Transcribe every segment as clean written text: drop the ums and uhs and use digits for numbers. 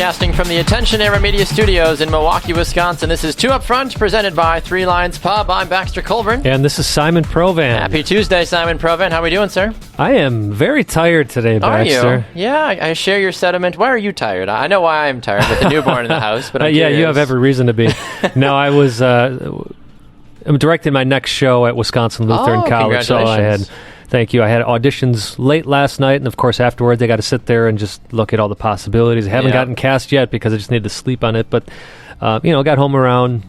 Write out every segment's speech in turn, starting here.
Broadcasting from the Attention Era Media Studios in Milwaukee, Wisconsin. This is Two Up Front, presented by Three Lions Pub. I'm Baxter Colburn. And this is Simon Provan. Happy Tuesday, Simon Provan. How are we doing, sir? I am very tired today, Baxter. Are you? Yeah, I share your sentiment. Why are you tired? I know why I'm tired with the newborn in the house, but I'm yeah, curious. you have every reason to be. No, I'm directing my next show at Wisconsin Lutheran College, so Thank you. I had auditions late last night, and of course afterwards I got to sit there and just look at all the possibilities. I haven't gotten cast yet because I just need to sleep on it, but got home around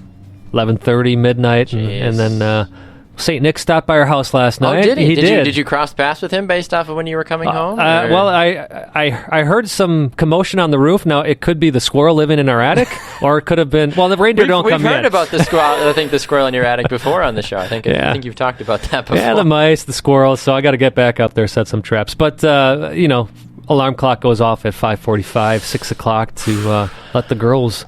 11:30, midnight, and then St. Nick stopped by our house last night. Oh, did he? He did. Did you cross paths with him based off of when you were coming home? Well, I heard some commotion on the roof. Now, it could be the squirrel living in our attic, or it could have been, well, the reindeer don't come yet. We've heard about the squirrel, I think the squirrel in your attic before on the show. I think you've talked about that before. Yeah, the mice, the squirrels, so I got to get back up there, set some traps. But, alarm clock goes off at 5:45, 6 o'clock to let the girls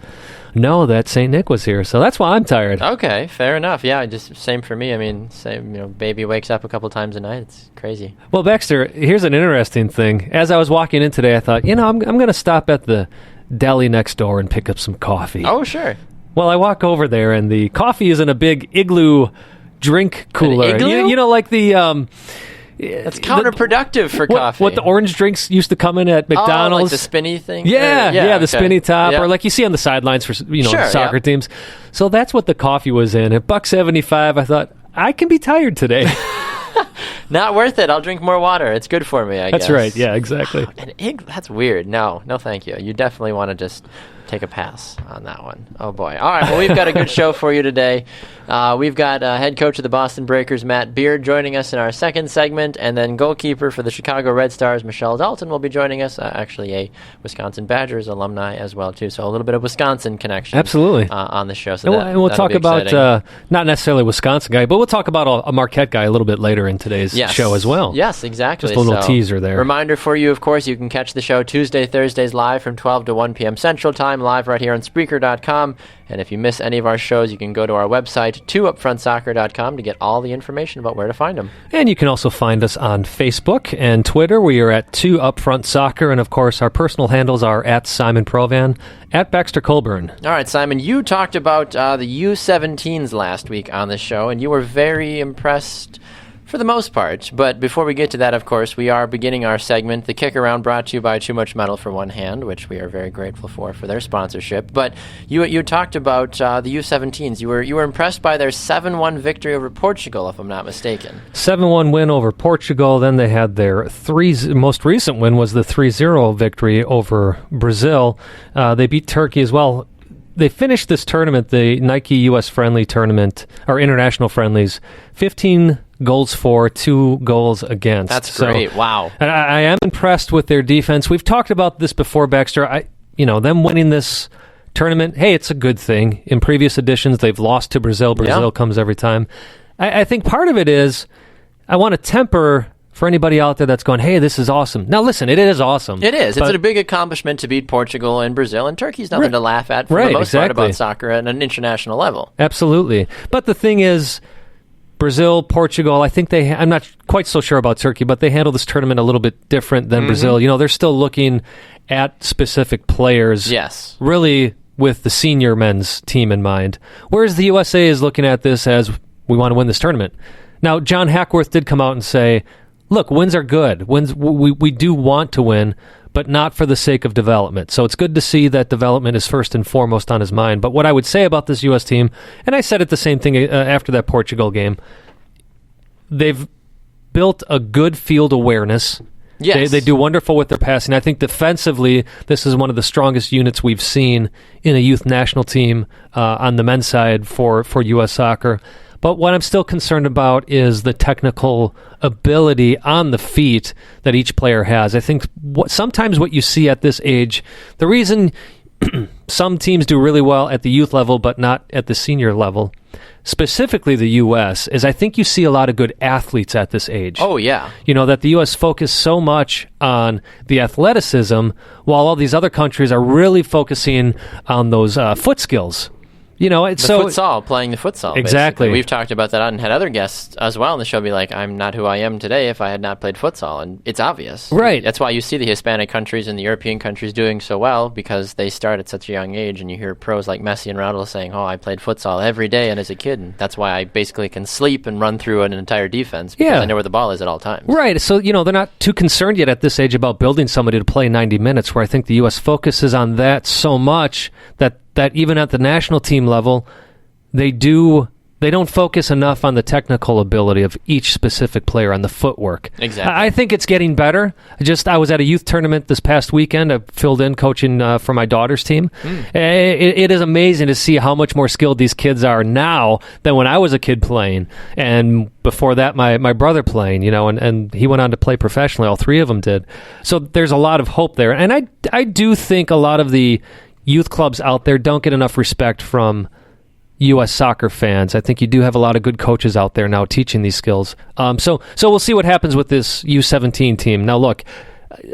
know that St. Nick was here, so that's why I'm tired. Okay, fair enough. Yeah, just same for me. I mean, baby wakes up a couple times a night. It's crazy. Well, Baxter, here's an interesting thing. As I was walking in today, I thought, I'm going to stop at the deli next door and pick up some coffee. Oh, sure. Well, I walk over there, and the coffee is in a big igloo drink cooler. An igloo? Like the... That's counterproductive for coffee. What the orange drinks used to come in at McDonald's. Oh, like the spinny thing? Yeah, the spinny top, or like you see on the sidelines for soccer teams. So that's what the coffee was in. At $1.75, I thought, I can be tired today. Not worth it. I'll drink more water. It's good for me, I guess. That's right. Yeah, exactly. That's weird. No, thank you. You definitely want to just take a pass on that one. Oh, boy. All right, well, we've got a good show for you today. We've got head coach of the Boston Breakers, Matt Beard, joining us in our second segment, and then goalkeeper for the Chicago Red Stars, Michele Dalton, will be joining us, actually a Wisconsin Badgers alumni as well, too, so a little bit of Wisconsin connection. Absolutely. On the show. So and we'll talk about, not necessarily a Wisconsin guy, but we'll talk about a Marquette guy a little bit later in today's show as well. Yes, exactly. Just a little teaser there. Reminder for you, of course, you can catch the show Tuesday, Thursdays live from 12 to 1 p.m. Central Time, live right here on Spreaker.com. And if you miss any of our shows, you can go to our website, 2upfrontsoccer.com, to get all the information about where to find them. And you can also find us on Facebook and Twitter. We are at 2upfrontsoccer. And, of course, our personal handles are at Simon Provan, at Baxter Colburn. All right, Simon, you talked about the U17s last week on the show, and you were very impressed for the most part. But before we get to that, of course, we are beginning our segment, The Kick Around, brought to you by Too Much Metal for One Hand, which we are very grateful for their sponsorship. But you talked about the U17s. You were impressed by their 7-1 victory over Portugal, if I'm not mistaken. 7-1 win over Portugal. Then they had their most recent win was the 3-0 victory over Brazil. They beat Turkey as well. They finished this tournament, the Nike U.S. Friendly Tournament, or International Friendlies, 15 goals for, 2 goals against. That's great. Wow. And I am impressed with their defense. We've talked about this before, Baxter. Them winning this tournament, hey, it's a good thing. In previous editions, they've lost to Brazil. Brazil comes every time. I think part of it is I want to temper for anybody out there that's going, hey, this is awesome. Now, listen, it is awesome. It is. It's a big accomplishment to beat Portugal and Brazil, and Turkey's nothing to laugh at for the most part about soccer at an international level. Absolutely. But the thing is, Brazil, Portugal, I think I'm not quite so sure about Turkey, but they handle this tournament a little bit different than Brazil. They're still looking at specific players. Yes. Really with the senior men's team in mind. Whereas the USA is looking at this as, we want to win this tournament. Now, John Hackworth did come out and say, look, wins are good. Wins, we do want to win, but not for the sake of development. So it's good to see that development is first and foremost on his mind. But what I would say about this U.S. team, and I said it the same thing after that Portugal game, they've built a good field awareness. Yes. They do wonderful with their passing. I think defensively, this is one of the strongest units we've seen in a youth national team on the men's side for U.S. soccer. But what I'm still concerned about is the technical ability on the feet that each player has. I think sometimes what you see at this age, the reason some teams do really well at the youth level but not at the senior level, specifically the U.S., is I think you see a lot of good athletes at this age. Oh, yeah. That the U.S. focus so much on the athleticism while all these other countries are really focusing on those foot skills. It's futsal, playing the futsal. Exactly. Basically. We've talked about that and had other guests as well on the show be like, I'm not who I am today if I had not played futsal. And it's obvious. Right. That's why you see the Hispanic countries and the European countries doing so well, because they start at such a young age. And you hear pros like Messi and Ronaldo saying, I played futsal every day and as a kid. And that's why I basically can sleep and run through an entire defense because I know where the ball is at all times. Right. So, they're not too concerned yet at this age about building somebody to play 90 minutes, where I think the U.S. focuses on that so much that even at the national team level, they don't focus enough on the technical ability of each specific player, on the footwork. Exactly. I think it's getting better. I was at a youth tournament this past weekend. I filled in coaching for my daughter's team. It is amazing to see how much more skilled these kids are now than when I was a kid playing. And before that, my brother playing, and he went on to play professionally. All three of them did. So there's a lot of hope there. And I do think a lot of the youth clubs out there don't get enough respect from U.S. soccer fans. I think you do have a lot of good coaches out there now teaching these skills. So we'll see what happens with this U17 team. Now, look,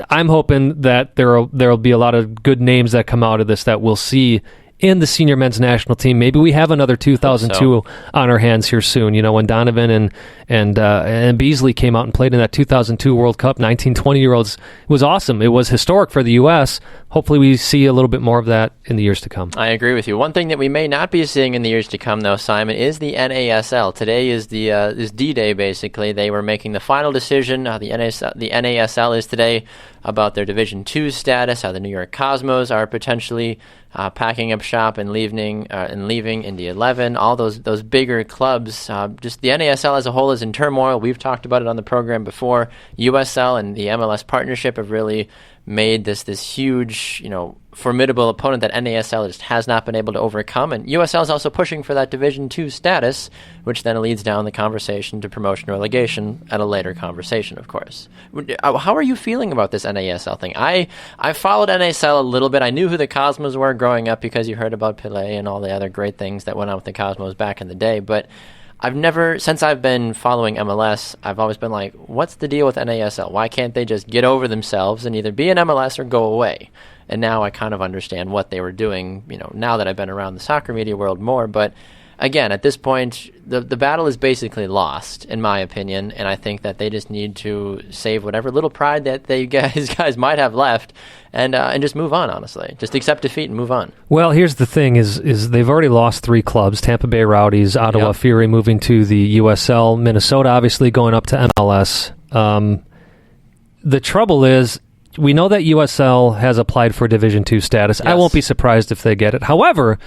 I'm hoping that there'll be a lot of good names that come out of this that we'll see in the senior men's national team. Maybe we have another 2002 on our hands here soon. When Donovan and Beasley came out and played in that 2002 World Cup, 19, 20-year-olds, it was awesome. It was historic for the U.S. Hopefully we see a little bit more of that in the years to come. I agree with you. One thing that we may not be seeing in the years to come, though, Simon, is the NASL. Today is is D-Day, basically. They were making the final decision. The NASL is today about their Division II status, how the New York Cosmos are potentially packing up shop and leaving Indy 11. All those bigger clubs. Just the NASL as a whole is in turmoil. We've talked about it on the program before. USL and the MLS partnership have really made this huge, formidable opponent that NASL just has not been able to overcome. And USL is also pushing for that Division II status, which then leads down the conversation to promotion or relegation at a later conversation, of course. How are you feeling about this NASL thing? I followed NASL a little bit. I knew who the Cosmos were growing up because you heard about Pelé and all the other great things that went on with the Cosmos back in the day, but since I've been following MLS, I've always been like, what's the deal with NASL? Why can't they just get over themselves and either be an MLS or go away? And now I kind of understand what they were doing, now that I've been around the soccer media world more. But again, at this point, the battle is basically lost, in my opinion, and I think that they just need to save whatever little pride that these guys might have left and just move on, honestly. Just accept defeat and move on. Well, here's the thing, is they've already lost 3 clubs, Tampa Bay Rowdies, Ottawa Fury moving to the USL, Minnesota obviously going up to MLS. The trouble is, we know that USL has applied for Division II status. Yes. I won't be surprised if they get it. However,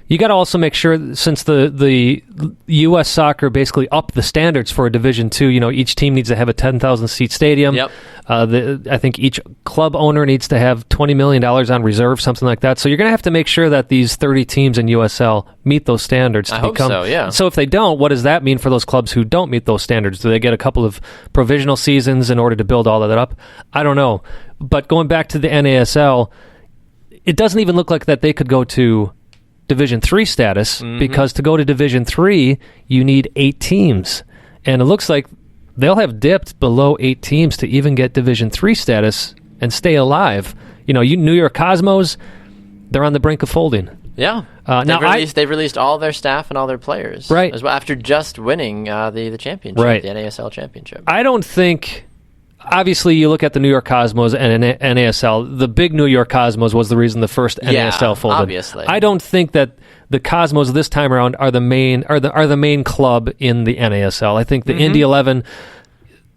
you got to also make sure, since the U.S. soccer basically upped the standards for a Division II, each team needs to have a 10,000-seat stadium. Yep. I think each club owner needs to have $20 million on reserve, something like that. So you're going to have to make sure that these 30 teams in USL meet those standards. I hope so, yeah. So if they don't, what does that mean for those clubs who don't meet those standards? Do they get a couple of provisional seasons in order to build all of that up? I don't know. But going back to the NASL, it doesn't even look like that they could go to Division III status, because to go to Division III, you need 8 teams. And it looks like they'll have dipped below 8 teams to even get Division III status and stay alive. New York Cosmos, they're on the brink of folding. Yeah. They've released all their staff and all their players. Right. As well, after just winning the championship, right. The NASL championship. I don't think... Obviously, you look at the New York Cosmos and NASL. The big New York Cosmos was the reason the first NASL folded. Obviously. I don't think that the Cosmos this time around are the main club in the NASL. I think the Indy 11,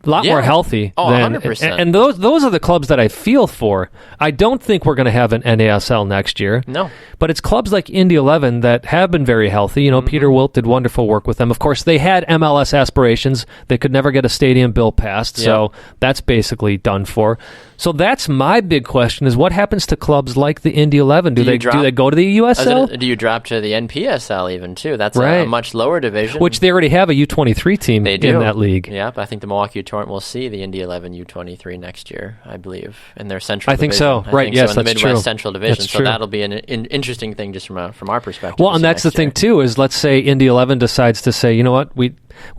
a lot more healthy. Oh, 100%. And those are the clubs that I feel for. I don't think we're going to have an NASL next year. No. But it's clubs like Indy 11 that have been very healthy. Peter Wilt did wonderful work with them. Of course, they had MLS aspirations. They could never get a stadium bill passed, so that's basically done for. So that's my big question: is what happens to clubs like the Indy 11? Do they go to the USL? Do you drop to the NPSL even too? That's a much lower division, which they already have a U23 team in that league. Yep, I think the Milwaukee Torrent will see the Indy 11 U23 next year, I believe, in their central. I think division. so. Right? Yes, in the that's Midwest true. Central Division. That's so true. that'll be an interesting thing just from our perspective. Well, and that's the thing too. Is let's say Indy 11 decides to say, you know what, we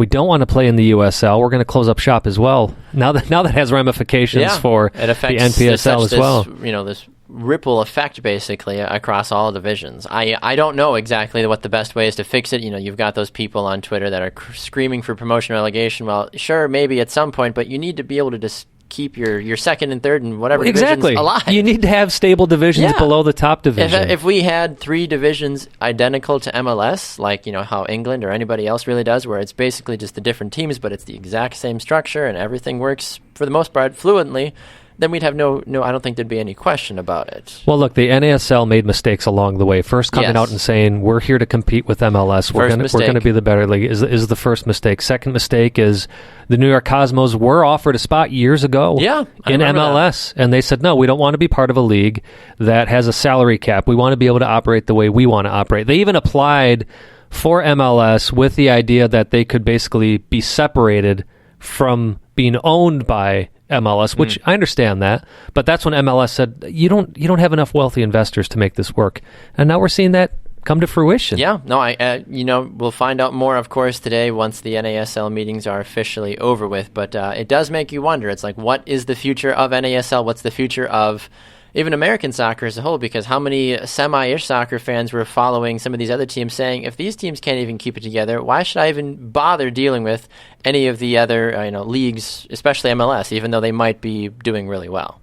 don't want to play in the USL. We're going to close up shop as well. Now that has ramifications for the NPSL as well. This ripple effect basically across all divisions. I don't know exactly what the best way is to fix it. You've got those people on Twitter that are screaming for promotion relegation. Well, sure, maybe at some point, but you need to be able to just keep your second and third and whatever divisions alive. You need to have stable divisions below the top division. If we had 3 divisions identical to MLS, like how England or anybody else really does, where it's basically just the different teams, but it's the exact same structure and everything works for the most part fluently, then we'd have no. I don't think there'd be any question about it. Well, look, the NASL made mistakes along the way. First, coming out and saying we're here to compete with MLS. We're going to be the better league is the first mistake. Second mistake is the New York Cosmos were offered a spot years ago in MLS, and they said no, we don't want to be part of a league that has a salary cap. We want to be able to operate the way we want to operate. They even applied for MLS with the idea that they could basically be separated from being owned by MLS, which I understand that, but that's when MLS said you don't have enough wealthy investors to make this work, and now we're seeing that come to fruition. Yeah, no, we'll find out more, of course, today once the NASL meetings are officially over with. But it does make you wonder. It's like, what is the future of NASL? What's the future of even American soccer as a whole? Because how many semi-ish soccer fans were following some of these other teams saying, if these teams can't even keep it together, why should I even bother dealing with any of the other leagues, especially MLS, even though they might be doing really well?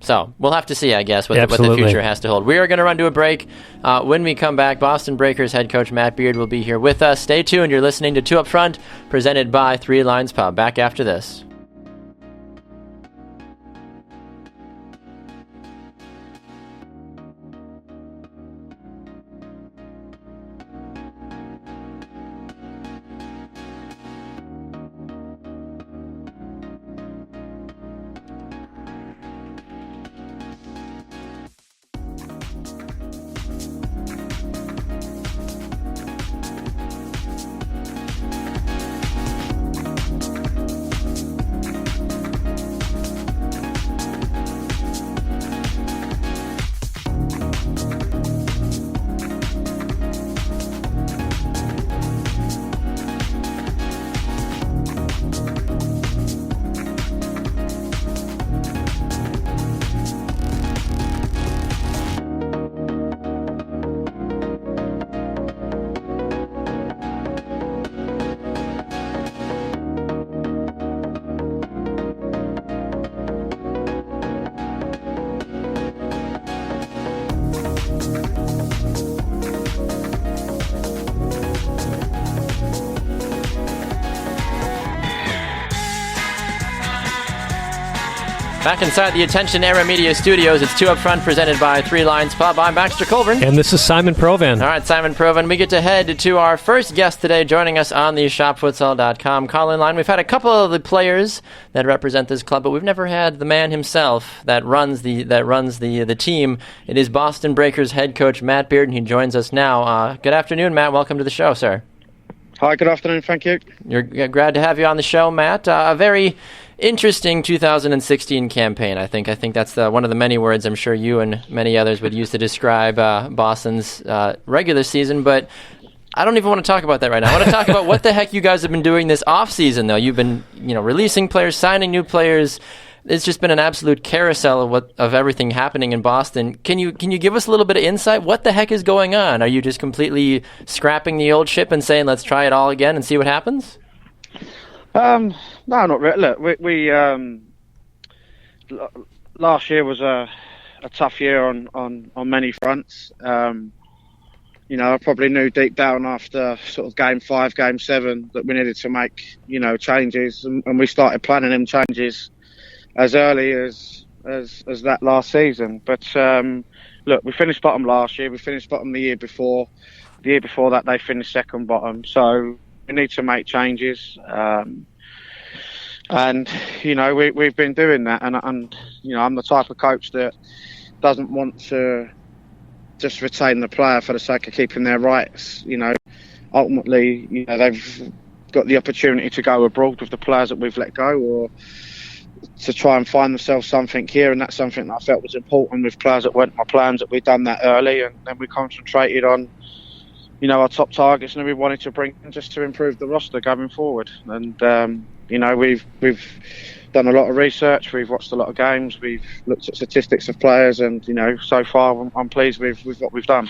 So we'll have to see, I guess, what the future has to hold. We are going to run to a break. When we come back, Boston Breakers head coach Matt Beard will be here with us. Stay tuned. You're listening to Two Up Front, presented by Three Lines Pub. Back after this. Back inside the Attention Era Media Studios, it's Two Up Front, presented by Three Lines Pub. I'm Baxter Colburn. And this is Simon Provan. All right, Simon Provan. We get to head to our first guest today, joining us on the ShopFutsal.com call-in line. We've had a couple of the players that represent this club, but we've never had the man himself that runs the team. It is Boston Breakers head coach Matt Beard, and he joins us now. Good afternoon, Matt. Welcome to the show, sir. Hi, good afternoon. Thank you. You're glad to have you on the show, Matt. A very interesting 2016 campaign, I think. I think that's one of the many words I'm sure you and many others would use to describe Boston's regular season, but I don't even want to talk about that right now. I want to talk about what the heck you guys have been doing this off-season, though. You've been releasing players, signing new players. It's just been an absolute carousel of everything happening in Boston. Can you give us a little bit of insight? What the heck is going on? Are you just completely scrapping the old ship and saying, let's try it all again and see what happens? No, not really. Look, we last year was a tough year on many fronts. I probably knew deep down after sort of game 5, game 7 that we needed to make changes, and we started planning them changes as early as that last season. But look, we finished bottom last year. We finished bottom the year before. The year before that, they finished second bottom. So we need to make changes. And we've been doing that. And I'm the type of coach that doesn't want to just retain the player for the sake of keeping their rights. Ultimately, they've got the opportunity to go abroad with the players that we've let go, or to try and find themselves something here, and that's something that I felt was important with players that weren't my plans, that we'd done that early, and then we concentrated on our top targets, and we wanted to bring just to improve the roster going forward. And We've done a lot of research. We've watched a lot of games. We've looked at statistics of players, and so far I'm pleased with what we've done.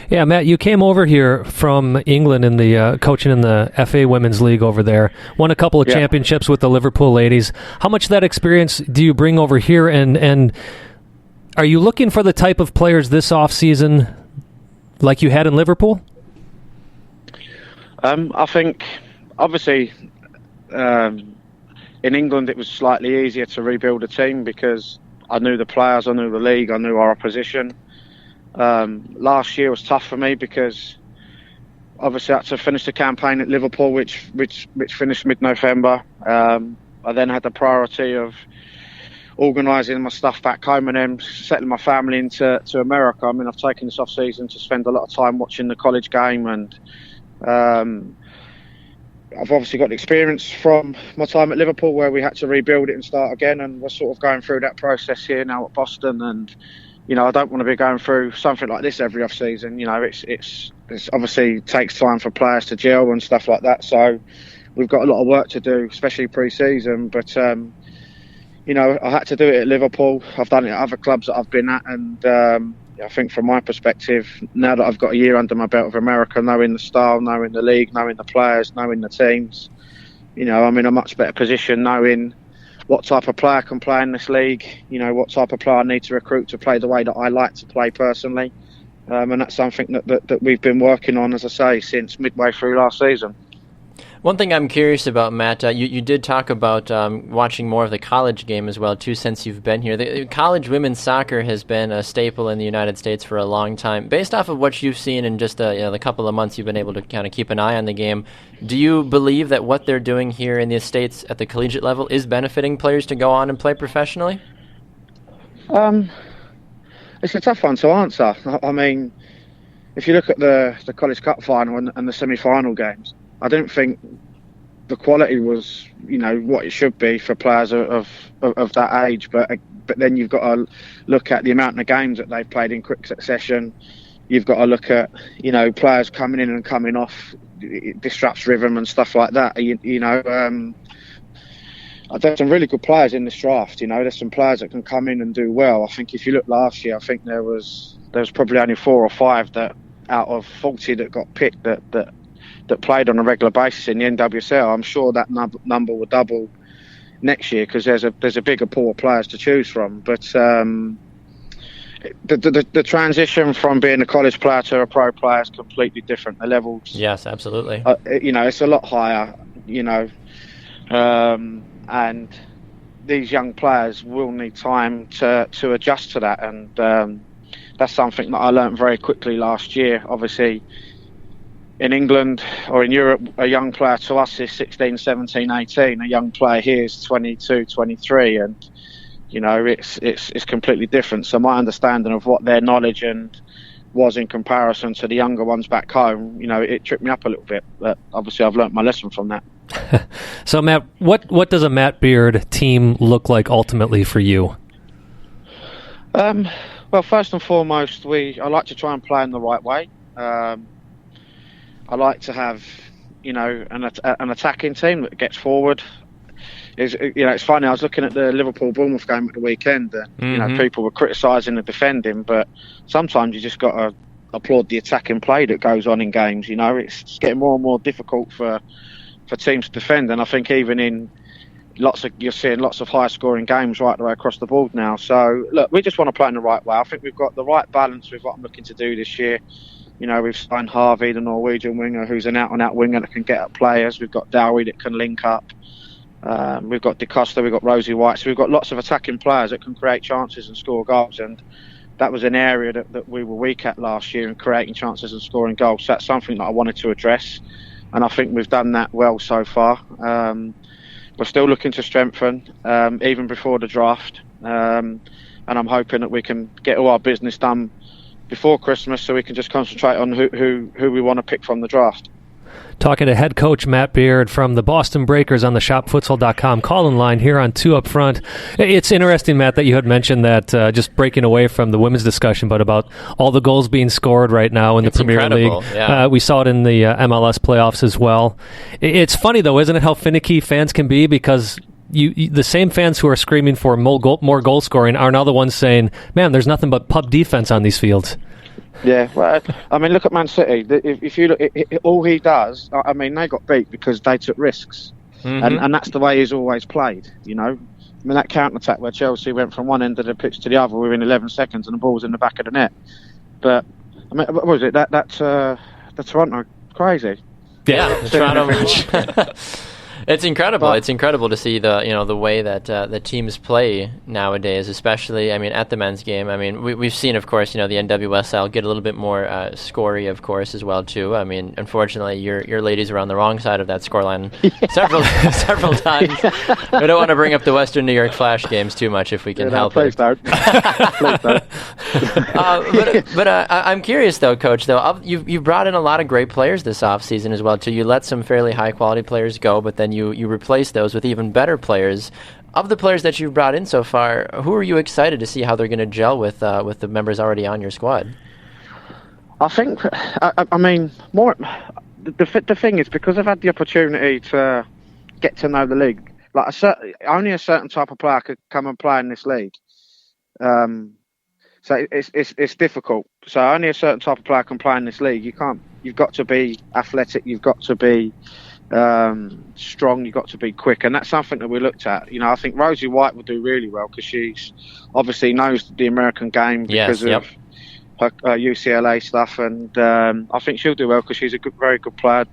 Yeah, Matt, you came over here from England in the coaching in the FA Women's League over there. Won a couple of championships with the Liverpool ladies. How much of that experience do you bring over here, and are you looking for the type of players this off-season like you had in Liverpool? I think, obviously, in England it was slightly easier to rebuild a team because I knew the players, I knew the league, I knew our opposition. Last year was tough for me because obviously I had to finish the campaign at Liverpool, which finished mid-November. I then had the priority of organising my stuff back home and then settling my family into America. I mean, I've taken this off-season to spend a lot of time watching the college game, and I've obviously got experience from my time at Liverpool where we had to rebuild it and start again, and we're sort of going through that process here now at Boston. And I don't want to be going through something like this every off-season. It's obviously takes time for players to gel and stuff like that. So we've got a lot of work to do, especially pre-season. But I had to do it at Liverpool. I've done it at other clubs that I've been at, and I think from my perspective, now that I've got a year under my belt of America, knowing the style, knowing the league, knowing the players, knowing the teams, I'm in a much better position knowing what type of player can play in this league, what type of player I need to recruit to play the way that I like to play personally. And that's something that we've been working on, as I say, since midway through last season. One thing I'm curious about, Matt, you did talk about watching more of the college game as well, too, since you've been here. The college women's soccer has been a staple in the United States for a long time. Based off of what you've seen in just the couple of months you've been able to kind of keep an eye on the game, do you believe that what they're doing here in the States at the collegiate level is benefiting players to go on and play professionally? It's a tough one to answer. I mean, if you look at the College Cup final and the semi-final games, I don't think the quality was, what it should be for players of that age. But then you've got to look at the amount of games that they've played in quick succession. You've got to look at, players coming in and coming off. It disrupts rhythm and stuff like that. There's some really good players in this draft. There's some players that can come in and do well. I think if you look last year, I think there was probably only 4 or 5 that out of 40 that got picked that played on a regular basis in the NWSL. I'm sure that number will double next year because there's a bigger pool of players to choose from. But the transition from being a college player to a pro player is completely different. The levels, yes, absolutely. It's a lot higher. And these young players will need time to adjust to that, and that's something that I learned very quickly last year. Obviously, in England or in Europe, a young player to us is 16, 17, 18. A young player here is 22, 23, and it's completely different. So my understanding of what their knowledge was in comparison to the younger ones back home, it tripped me up a little bit. But obviously, I've learnt my lesson from that. So, Matt, what does a Matt Beard team look like ultimately for you? Well, first and foremost, I like to try and play in the right way. I like to have, an attacking team that gets forward. It's funny. I was looking at the Liverpool-Bournemouth game at the weekend, and people were criticising the defending, but sometimes you just got to applaud the attacking play that goes on in games. It's getting more and more difficult for teams to defend, and I think even in you're seeing lots of high-scoring games right the way across the board now. So, look, we just want to play in the right way. I think we've got the right balance with what I'm looking to do this year. We've signed Harvey, the Norwegian winger, who's an out-and-out winger that can get at players. We've got Dowie that can link up. We've got DeCosta, we've got Rosie White. So we've got lots of attacking players that can create chances and score goals. And that was an area that we were weak at last year in creating chances and scoring goals. So that's something that I wanted to address. And I think we've done that well so far. We're still looking to strengthen, even before the draft. And I'm hoping that we can get all our business done before Christmas so we can just concentrate on who we want to pick from the draft. talking to head coach Matt Beard from the Boston Breakers on the shopfutsal.com call-in line here on Two Up Front. It's interesting, Matt, that you had mentioned that, just breaking away from the women's discussion, but about all the goals being scored right now in the Premier League. Yeah. We saw it in the MLS playoffs as well. It's funny, though, isn't it, how finicky fans can be, because the same fans who are screaming for more goal scoring are now the ones saying, man, there's nothing but pub defense on these fields. Yeah, well, I mean, look at Man City. If you look, all he does, I mean, they got beat because they took risks, and that's the way he's always played. I mean, that counter-attack where Chelsea went from one end of the pitch to the other within 11 seconds, and the ball was in the back of the net. But I mean, what was it? That's the Toronto crazy. Yeah, Toronto. It's incredible. It's incredible to see the way that the teams play nowadays, especially, I mean, at the men's game. I mean, we've seen, of course, the NWSL get a little bit more scory, of course, as well, too. I mean, unfortunately, your ladies are on the wrong side of that scoreline several times. We don't want to bring up the Western New York Flash games too much if we can help please it. Don't. Please don't. But I'm curious, though, Coach, you've brought in a lot of great players this offseason as well, too. You let some fairly high-quality players go, but then you replace those with even better players. Of the players that you've brought in so far, who are you excited to see how they're going to gel with the members already on your squad? I think, I mean, more. The thing is, because I've had the opportunity to get to know the league, like only a certain type of player could come and play in this league. So it's difficult. So only a certain type of player can play in this league. You've got to be athletic. You've got to be strong. You've got to be quick, and that's something that we looked at. I think Rosie White will do really well because she's obviously knows the American game because of her UCLA stuff, and I think she'll do well because she's a very good player.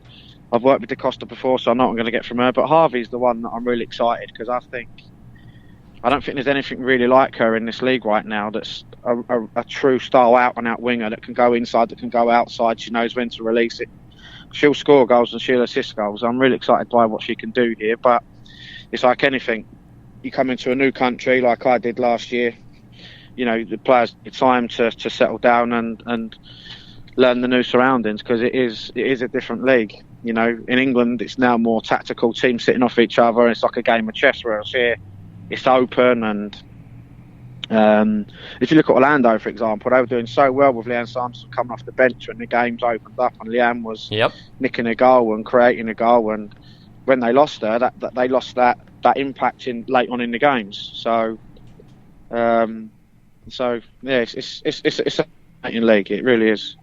I've worked with DaCosta before, so I know what I'm going to get from her. But Harvey's the one that I'm really excited because I don't think there's anything really like her in this league right now. That's a true style out and out winger that can go inside, that can go outside. She knows when to release it. She'll score goals and she'll assist goals. I'm really excited by what she can do here. But it's like anything. You come into a new country like I did last year. The players need time to settle down and learn the new surroundings because it is a different league. In England, it's now more tactical, teams sitting off each other, and it's like a game of chess. Whereas here, it's open. And if you look at Orlando, for example, they were doing so well with Leanne Sampson coming off the bench when the games opened up, and Leanne was nicking a goal and creating a goal. And when they lost her, that they lost that impact late on in the games. So, yeah, it's a fascinating league. It really is.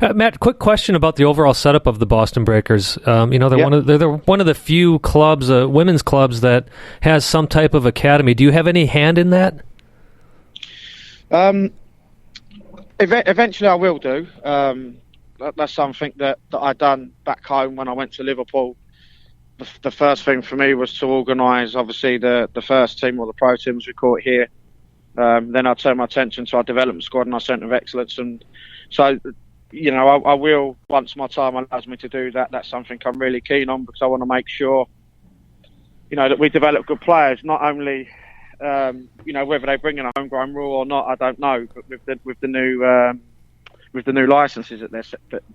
Matt, quick question about the overall setup of the Boston Breakers. They're one of the few clubs, women's clubs, that has some type of academy. Do you have any hand in that? Eventually, I will do. That's something that I done back home when I went to Liverpool. The first thing for me was to organise, obviously, the first team or the pro team, as we call it here. Then I turned my attention to our development squad and our centre of excellence, and so. I will, once my time allows me to do that. That's something I'm really keen on because I want to make sure, that we develop good players. Not only, whether they bring in a homegrown rule or not, I don't know. But with the new licenses that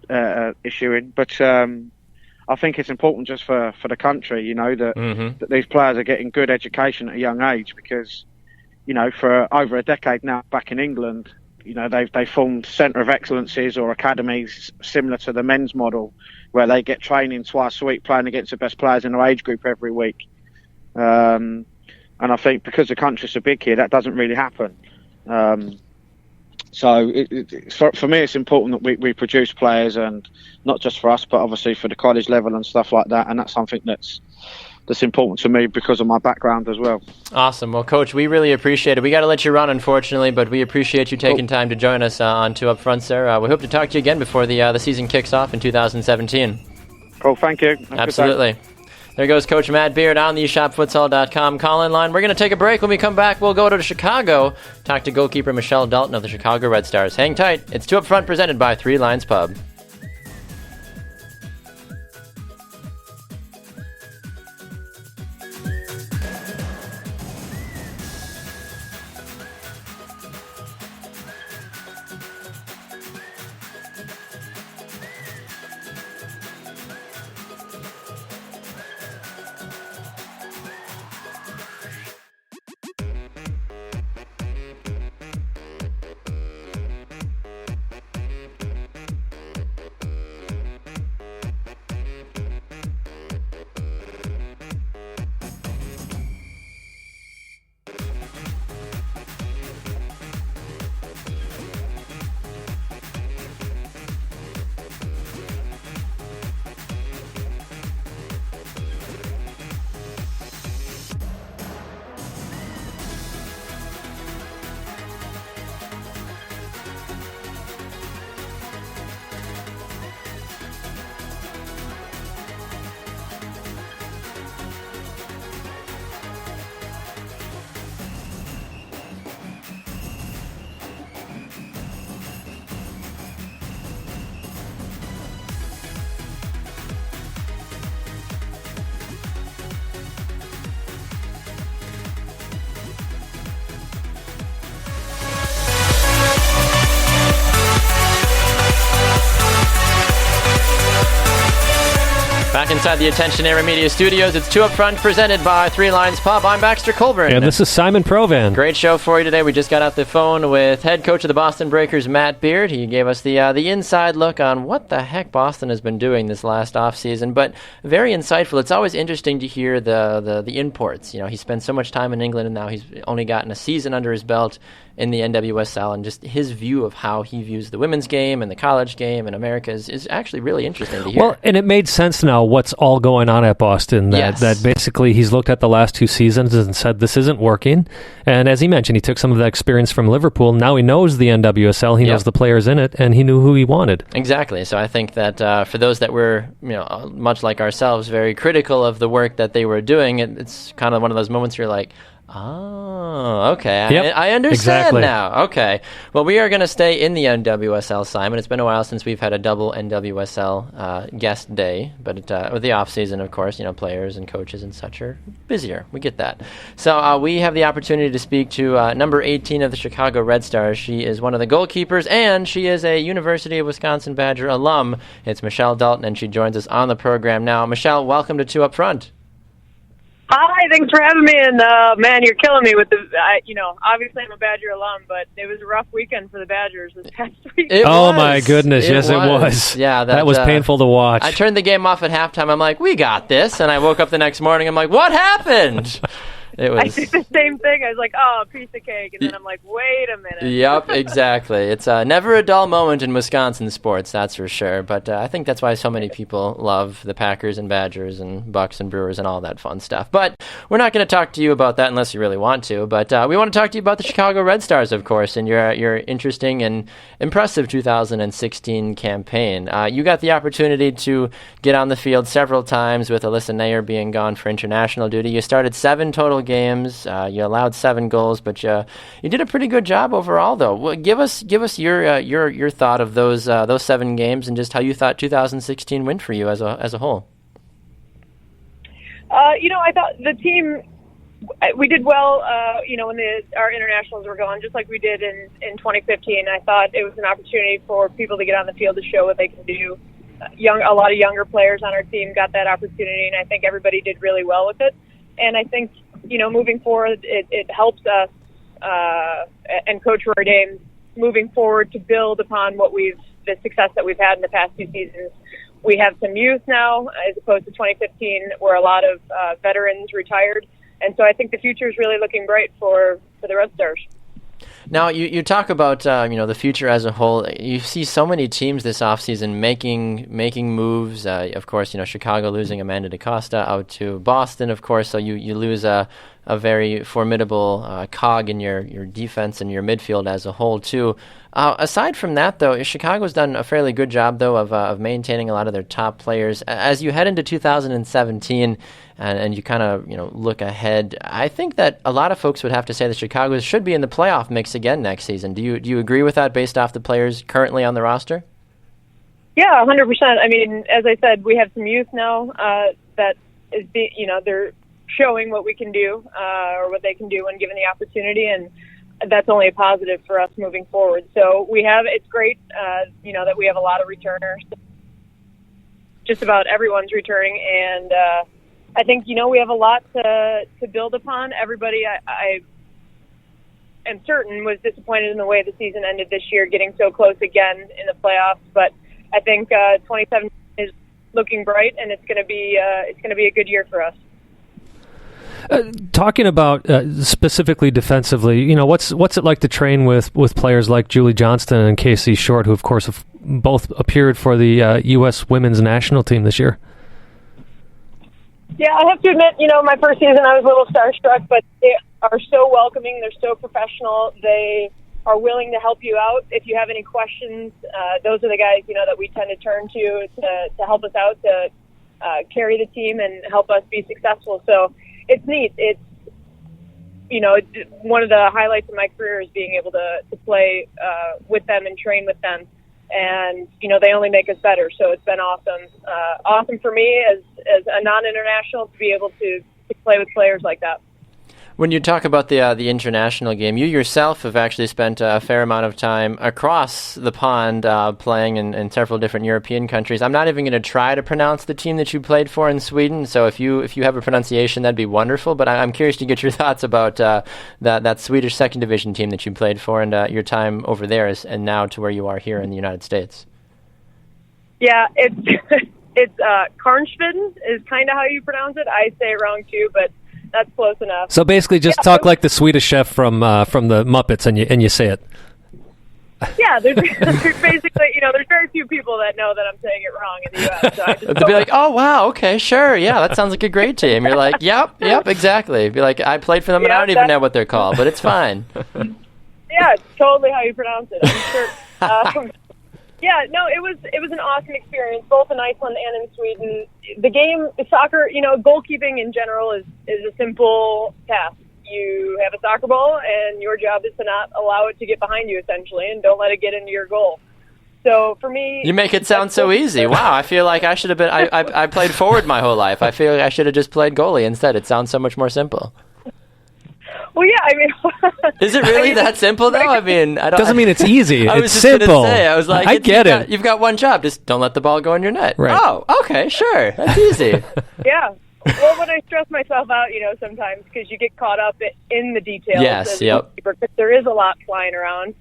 they're issuing, but I think it's important just for the country, that these players are getting good education at a young age because, for over a decade now back in England. They formed centre of excellences or academies similar to the men's model, where they get training twice a week, playing against the best players in their age group every week. And I think because the country's so big here, that doesn't really happen. So for me, it's important that we produce players, and not just for us, but obviously for the college level and stuff like that. And that's something that's important to me because of my background as well. Awesome. Well, Coach, we really appreciate it. We got to let you run, unfortunately, but we appreciate you taking time to join us on Two Up Front, sir. We hope to talk to you again before the season kicks off in 2017. Cool. Thank you. Absolutely. There goes Coach Matt Beard on the shopfutsal.com call-in line. We're going to take a break. When we come back, we'll go to Chicago, talk to goalkeeper Michele Dalton of the Chicago Red Stars. Hang tight. It's Two Up Front presented by Three Lions Pub. Back inside the Attention Era Media Studios, it's Two Up Front, presented by Three Lines Pub. I'm Baxter Colburn. And this is Simon Provan. Great show for you today. We just got off the phone with head coach of the Boston Breakers, Matt Beard. He gave us the inside look on what the heck Boston has been doing this last offseason, but very insightful. It's always interesting to hear the imports. You know, he spent so much time in England, and now he's only gotten a season under his belt in the NWSL, and just his view of how he views the women's game and the college game in America is actually really interesting to hear. Well, and it made sense now what's all going on at Boston, that basically he's looked at the last two seasons and said this isn't working. And as he mentioned, he took some of that experience from Liverpool. Now he knows the NWSL, he knows the players in it, and he knew who he wanted. Exactly. So I think that for those that were, much like ourselves, very critical of the work that they were doing, it's kind of one of those moments where you're like, oh, okay. Yep, I understand exactly. now. Okay. Well, we are going to stay in the NWSL, Simon. It's been a while since we've had a double NWSL guest day, but with the off season, of course, players and coaches and such are busier. We get that. So we have the opportunity to speak to number 18 of the Chicago Red Stars. She is one of the goalkeepers, and she is a University of Wisconsin Badger alum. It's Michele Dalton, and she joins us on the program now. Michele, welcome to Two Up Front. Hi, thanks for having me. And man, you're killing me with the. Obviously I'm a Badger alum, but it was a rough weekend for the Badgers this past week. My goodness, yes, it was. Yeah, that was painful to watch. I turned the game off at halftime. I'm like, we got this, and I woke up the next morning. I'm like, what happened? I did the same thing. I was like, oh, a piece of cake. And then I'm like, wait a minute. Yep, exactly. It's never a dull moment in Wisconsin sports, that's for sure. But I think that's why so many people love the Packers and Badgers and Bucks and Brewers and all that fun stuff. But we're not going to talk to you about that unless you really want to. But we want to talk to you about the Chicago Red Stars, of course, and your interesting and impressive 2016 campaign. You got the opportunity to get on the field several times with Alyssa Nair being gone for international duty. You started 7 total games. You allowed 7 goals, but you did a pretty good job overall, though. Well, give us your thought of those 7 games and just how you thought 2016 went for you as a whole. I thought the team, we did well. When our internationals were going, just like we did in 2015. I thought it was an opportunity for people to get on the field to show what they can do. A lot of younger players on our team got that opportunity, and I think everybody did really well with it. And I think, moving forward, it helps us and Coach Roy Dames moving forward to build upon the success that we've had in the past 2 seasons. We have some youth now, as opposed to 2015, where a lot of veterans retired. And so I think the future is really looking bright for the Red Stars. Now, you talk about the future as a whole. You see so many teams this offseason making moves. Of course, Chicago losing Amanda DaCosta out to Boston, of course. So you lose a very formidable cog in your defense and your midfield as a whole, too. Aside from that, though, Chicago's done a fairly good job, though, of maintaining a lot of their top players. As you head into 2017 and you kind of look ahead, I think that a lot of folks would have to say that Chicago should be in the playoff mix again next season. Do you agree with that based off the players currently on the roster? Yeah, 100%. I mean, as I said, we have some youth now that is, they're showing what we can do or what they can do when given the opportunity, and that's only a positive for us moving forward. So it's great, that we have a lot of returners. Just about everyone's returning, and I think, we have a lot to build upon. Everybody, I am certain, was disappointed in the way the season ended this year, getting so close again in the playoffs. But I think 2017 is looking bright, and it's going to be a good year for us. Talking about specifically defensively, what's it like to train with players like Julie Johnston and Casey Short, who of course have both appeared for the U.S. women's national team this year? Yeah, I have to admit, my first season I was a little starstruck, but they are so welcoming. They're so professional. They are willing to help you out. If you have any questions, those are the guys, that we tend to turn to help us out, to carry the team and help us be successful. So it's neat. It's, one of the highlights of my career is being able to play with them and train with them. And, they only make us better. So it's been awesome. Awesome for me as a non-international to be able to play with players like that. When you talk about the international game, you yourself have actually spent a fair amount of time across the pond playing in several different European countries. I'm not even going to try to pronounce the team that you played for in Sweden, so if you have a pronunciation, that'd be wonderful. But I'm curious to get your thoughts about that Swedish second division team that you played for and your time over there and now to where you are here in the United States. Yeah, it's Karnsveden is kind of how you pronounce it. I say it wrong too, but that's close enough. So basically, just talk like the Swedish chef from the Muppets, and you say it. Yeah, there's basically, there's very few people that know that I'm saying it wrong in the U.S. So I just they'll be like, "Oh wow, okay, sure, yeah, that sounds like a great team." You're like, "Yep, exactly." Be like, "I played for them, and I don't even know what they're called, but it's fine." Yeah, it's totally how you pronounce it. I'm sure. Yeah, no, it was an awesome experience, both in Iceland and in Sweden. The game, soccer, goalkeeping in general is a simple task. You have a soccer ball, and your job is to not allow it to get behind you, essentially, and don't let it get into your goal. So for me, you make it sound so easy. Wow, I feel like I should have been. I played forward my whole life. I feel like I should have just played goalie instead. It sounds so much more simple. Well, yeah, I mean... Is it really that simple, though? I mean, I don't... Doesn't mean it's easy. I was it's just simple. Gonna say, I was like, I get it. You've got one job. Just don't let the ball go in your net. Right. Oh, okay, sure. That's easy. Yeah. Well, when I stress myself out, sometimes because you get caught up in the details. Yes, yep. Because there is a lot flying around.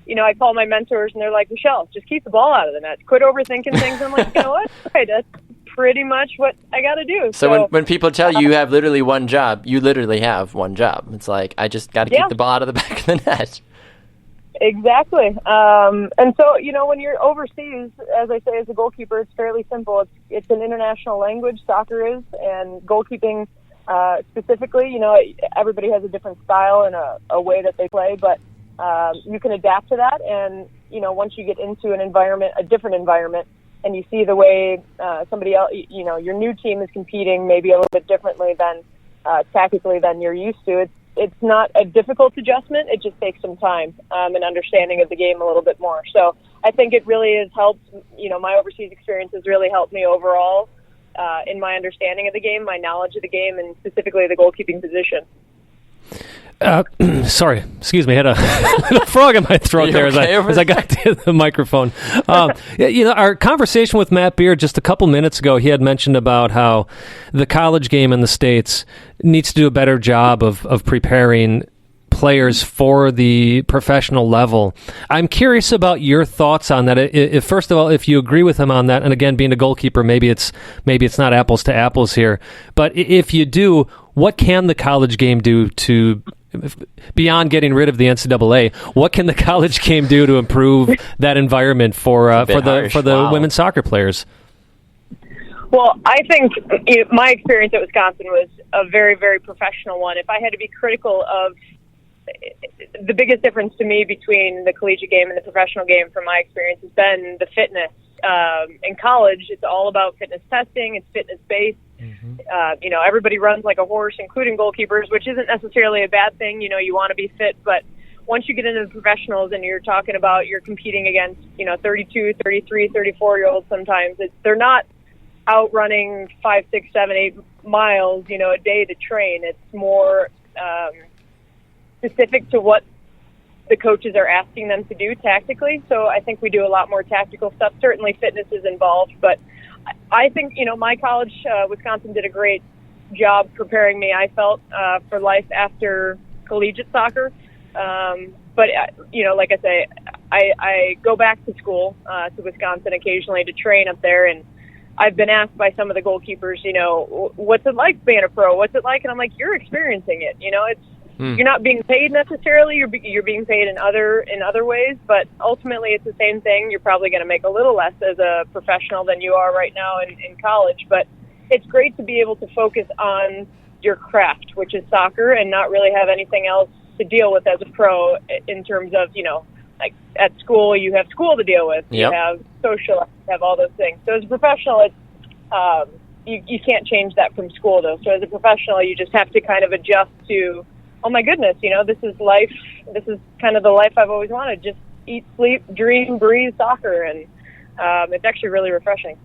I call my mentors, and they're like, Michelle, just keep the ball out of the net. Quit overthinking things. I'm like, you know what? Right, that's pretty much what I got to do. So when people tell you have literally one job, you literally have one job. It's like, I just got to keep the ball out of the back of the net. Exactly. And so, when you're overseas, as I say, as a goalkeeper, it's fairly simple. It's an international language, soccer is, and goalkeeping specifically, everybody has a different style and a way that they play, but you can adapt to that. And, once you get into a different environment, and you see the way somebody else, your new team is competing maybe a little bit differently than tactically than you're used to. It's not a difficult adjustment. It just takes some time and understanding of the game a little bit more. So I think it really has helped. My overseas experience has really helped me overall in my understanding of the game, my knowledge of the game, and specifically the goalkeeping position. Sorry, excuse me. I had a frog in my throat there as I got to the microphone. Our conversation with Matt Beard just a couple minutes ago, he had mentioned about how the college game in the States needs to do a better job of preparing players for the professional level. I'm curious about your thoughts on that. If first of all, if you agree with him on that, and again, being a goalkeeper, maybe it's not apples to apples here, but if you do, what can the college game do to, beyond getting rid of the NCAA, what can the college game do to improve that environment for the women's soccer players? Well, I think my experience at Wisconsin was a very, very professional one. If I had to be critical of the biggest difference to me between the collegiate game and the professional game, from my experience, has been the fitness. In college, it's all about fitness testing. It's fitness-based. Mm-hmm. Everybody runs like a horse, including goalkeepers, which isn't necessarily a bad thing. You want to be fit, but once you get into the professionals and you're talking about you're competing against, 32, 33, 34-year-olds sometimes, they're not out running 5, 6, 7, 8 miles, a day to train. It's more specific to what the coaches are asking them to do tactically. So I think we do a lot more tactical stuff. Certainly fitness is involved, but I think, my college, Wisconsin, did a great job preparing me, I felt, for life after collegiate soccer. But, like I say, I go back to school, to Wisconsin occasionally to train up there, and I've been asked by some of the goalkeepers, what's it like being a pro? What's it like? And I'm like, you're experiencing it. You're not being paid necessarily. You're being paid in other ways, but ultimately it's the same thing. You're probably going to make a little less as a professional than you are right now in college, but it's great to be able to focus on your craft, which is soccer, and not really have anything else to deal with as a pro in terms of, like at school, you have school to deal with, yep. You have social, you have all those things. So as a professional, it's you can't change that from school, though. So as a professional, you just have to kind of adjust to, oh my goodness, this is life. This is kind of the life I've always wanted. Just eat, sleep, dream, breathe soccer. And it's actually really refreshing.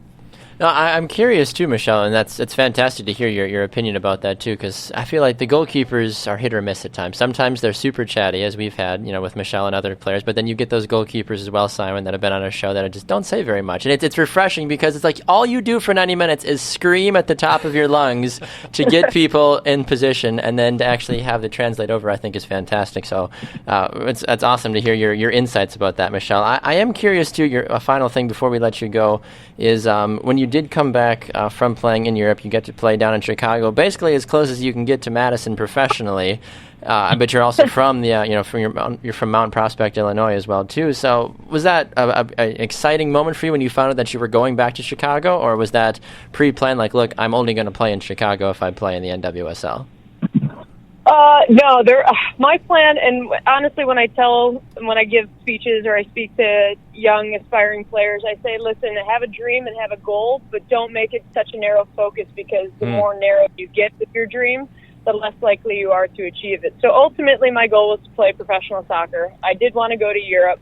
No, I'm curious too, Michelle, and it's fantastic to hear your opinion about that too, because I feel like the goalkeepers are hit or miss at times. Sometimes they're super chatty, as we've had, with Michelle and other players, but then you get those goalkeepers as well, Simon, that have been on our show that just don't say very much. And it's refreshing because it's like all you do for 90 minutes is scream at the top of your lungs to get people in position, and then to actually have the translate over, I think, is fantastic. So it's awesome to hear your insights about that, Michelle. I am curious too, a final thing before we let you go is when you did come back from playing in Europe, you get to play down in Chicago, basically as close as you can get to Madison professionally. But you're also from you're from Mount Prospect, Illinois, as well too. So was that an exciting moment for you when you found out that you were going back to Chicago, or was that pre-planned? Like, look, I'm only going to play in Chicago if I play in the NWSL. No, my plan, and honestly, when I give speeches or I speak to young aspiring players, I say, listen, have a dream and have a goal, but don't make it such a narrow focus, because the more narrow you get with your dream, the less likely you are to achieve it. So ultimately, my goal was to play professional soccer. I did want to go to Europe.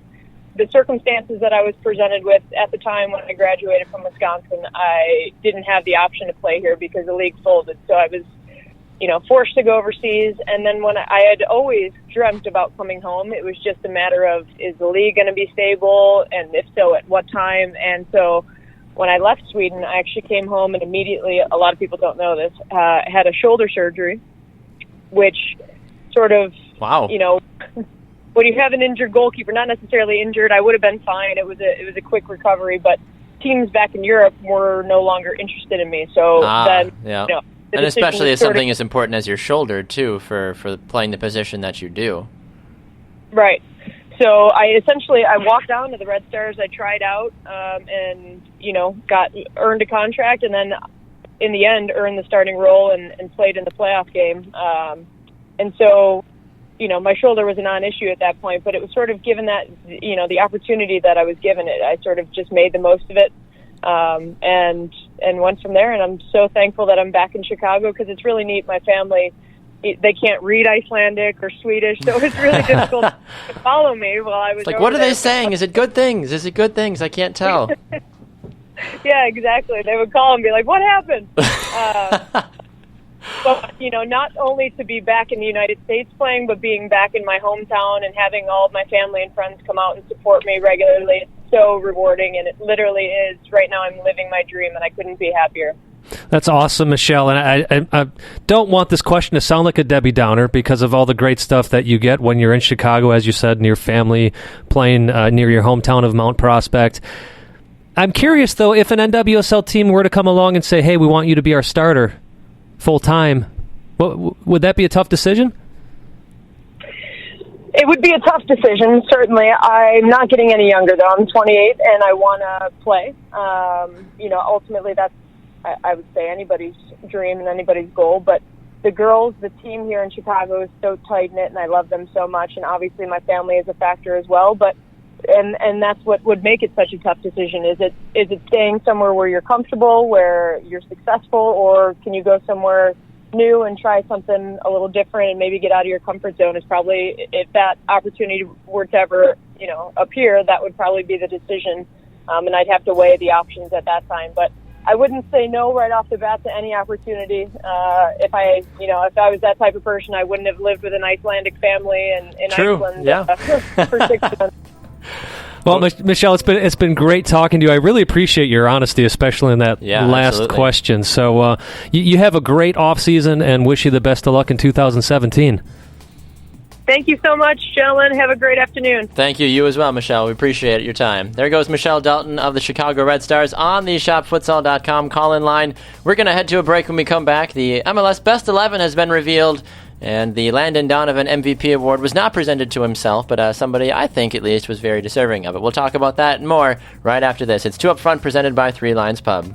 The circumstances that I was presented with at the time when I graduated from Wisconsin, I didn't have the option to play here because the league folded. So I was forced to go overseas. And then when I had always dreamt about coming home, it was just a matter of, is the league going to be stable? And if so, at what time? And so when I left Sweden, I actually came home and immediately, a lot of people don't know this, had a shoulder surgery, which sort of, wow. When you have an injured goalkeeper, not necessarily injured, I would have been fine. It was a quick recovery, but teams back in Europe were no longer interested in me. So then, yeah. And especially as something as important as your shoulder, too, for playing the position that you do. Right. So I walked down to the Red Stars. I tried out and, earned a contract, and then in the end earned the starting role and played in the playoff game. And so, my shoulder was a non-issue at that point, but it was sort of given that, the opportunity that I was given it, I sort of just made the most of it. And went from there, and I'm so thankful that I'm back in Chicago, because it's really neat. My family, they can't read Icelandic or Swedish, so it's really difficult to follow me while I was what are they saying? Is it good things? Is it good things? I can't tell. Yeah, exactly. They would call and be like, what happened? But, not only to be back in the United States playing, but being back in my hometown and having all of my family and friends come out and support me regularly. It's so rewarding, and it literally is. Right now I'm living my dream, and I couldn't be happier. That's awesome, Michelle. And I don't want this question to sound like a Debbie Downer, because of all the great stuff that you get when you're in Chicago, as you said, near family, playing near your hometown of Mount Prospect. I'm curious, though, if an NWSL team were to come along and say, hey, we want you to be our starter full-time, would that be a tough decision? It would be a tough decision, certainly. I'm not getting any younger, though. I'm 28, and I want to play. Ultimately, that's, I would say, anybody's dream and anybody's goal. But the girls, the team here in Chicago is so tight-knit, and I love them so much. And obviously, my family is a factor as well. But and that's what would make it such a tough decision. Is it staying somewhere where you're comfortable, where you're successful, or can you go somewhere new and try something a little different and maybe get out of your comfort zone? Is probably, if that opportunity were to ever appear, that would probably be the decision, and I'd have to weigh the options at that time. But I wouldn't say no right off the bat to any opportunity. If I was that type of person, I wouldn't have lived with an Icelandic family in Iceland for 6 months. Well, Michelle, it's been great talking to you. I really appreciate your honesty, especially in that last absolutely. question. So you have a great off season, and wish you the best of luck in 2017. Thank you so much, gentlemen. Have a great afternoon. Thank you. You as well, Michelle. We appreciate your time. There goes Michele Dalton of the Chicago Red Stars on the ShopFutsal.com call-in line. We're going to head to a break. When we come back, the MLS Best 11 has been revealed, and the Landon Donovan MVP award was not presented to himself, but somebody I think at least was very deserving of it. We'll talk about that and more right after this. It's Two Up Front, presented by Three Lions Pub.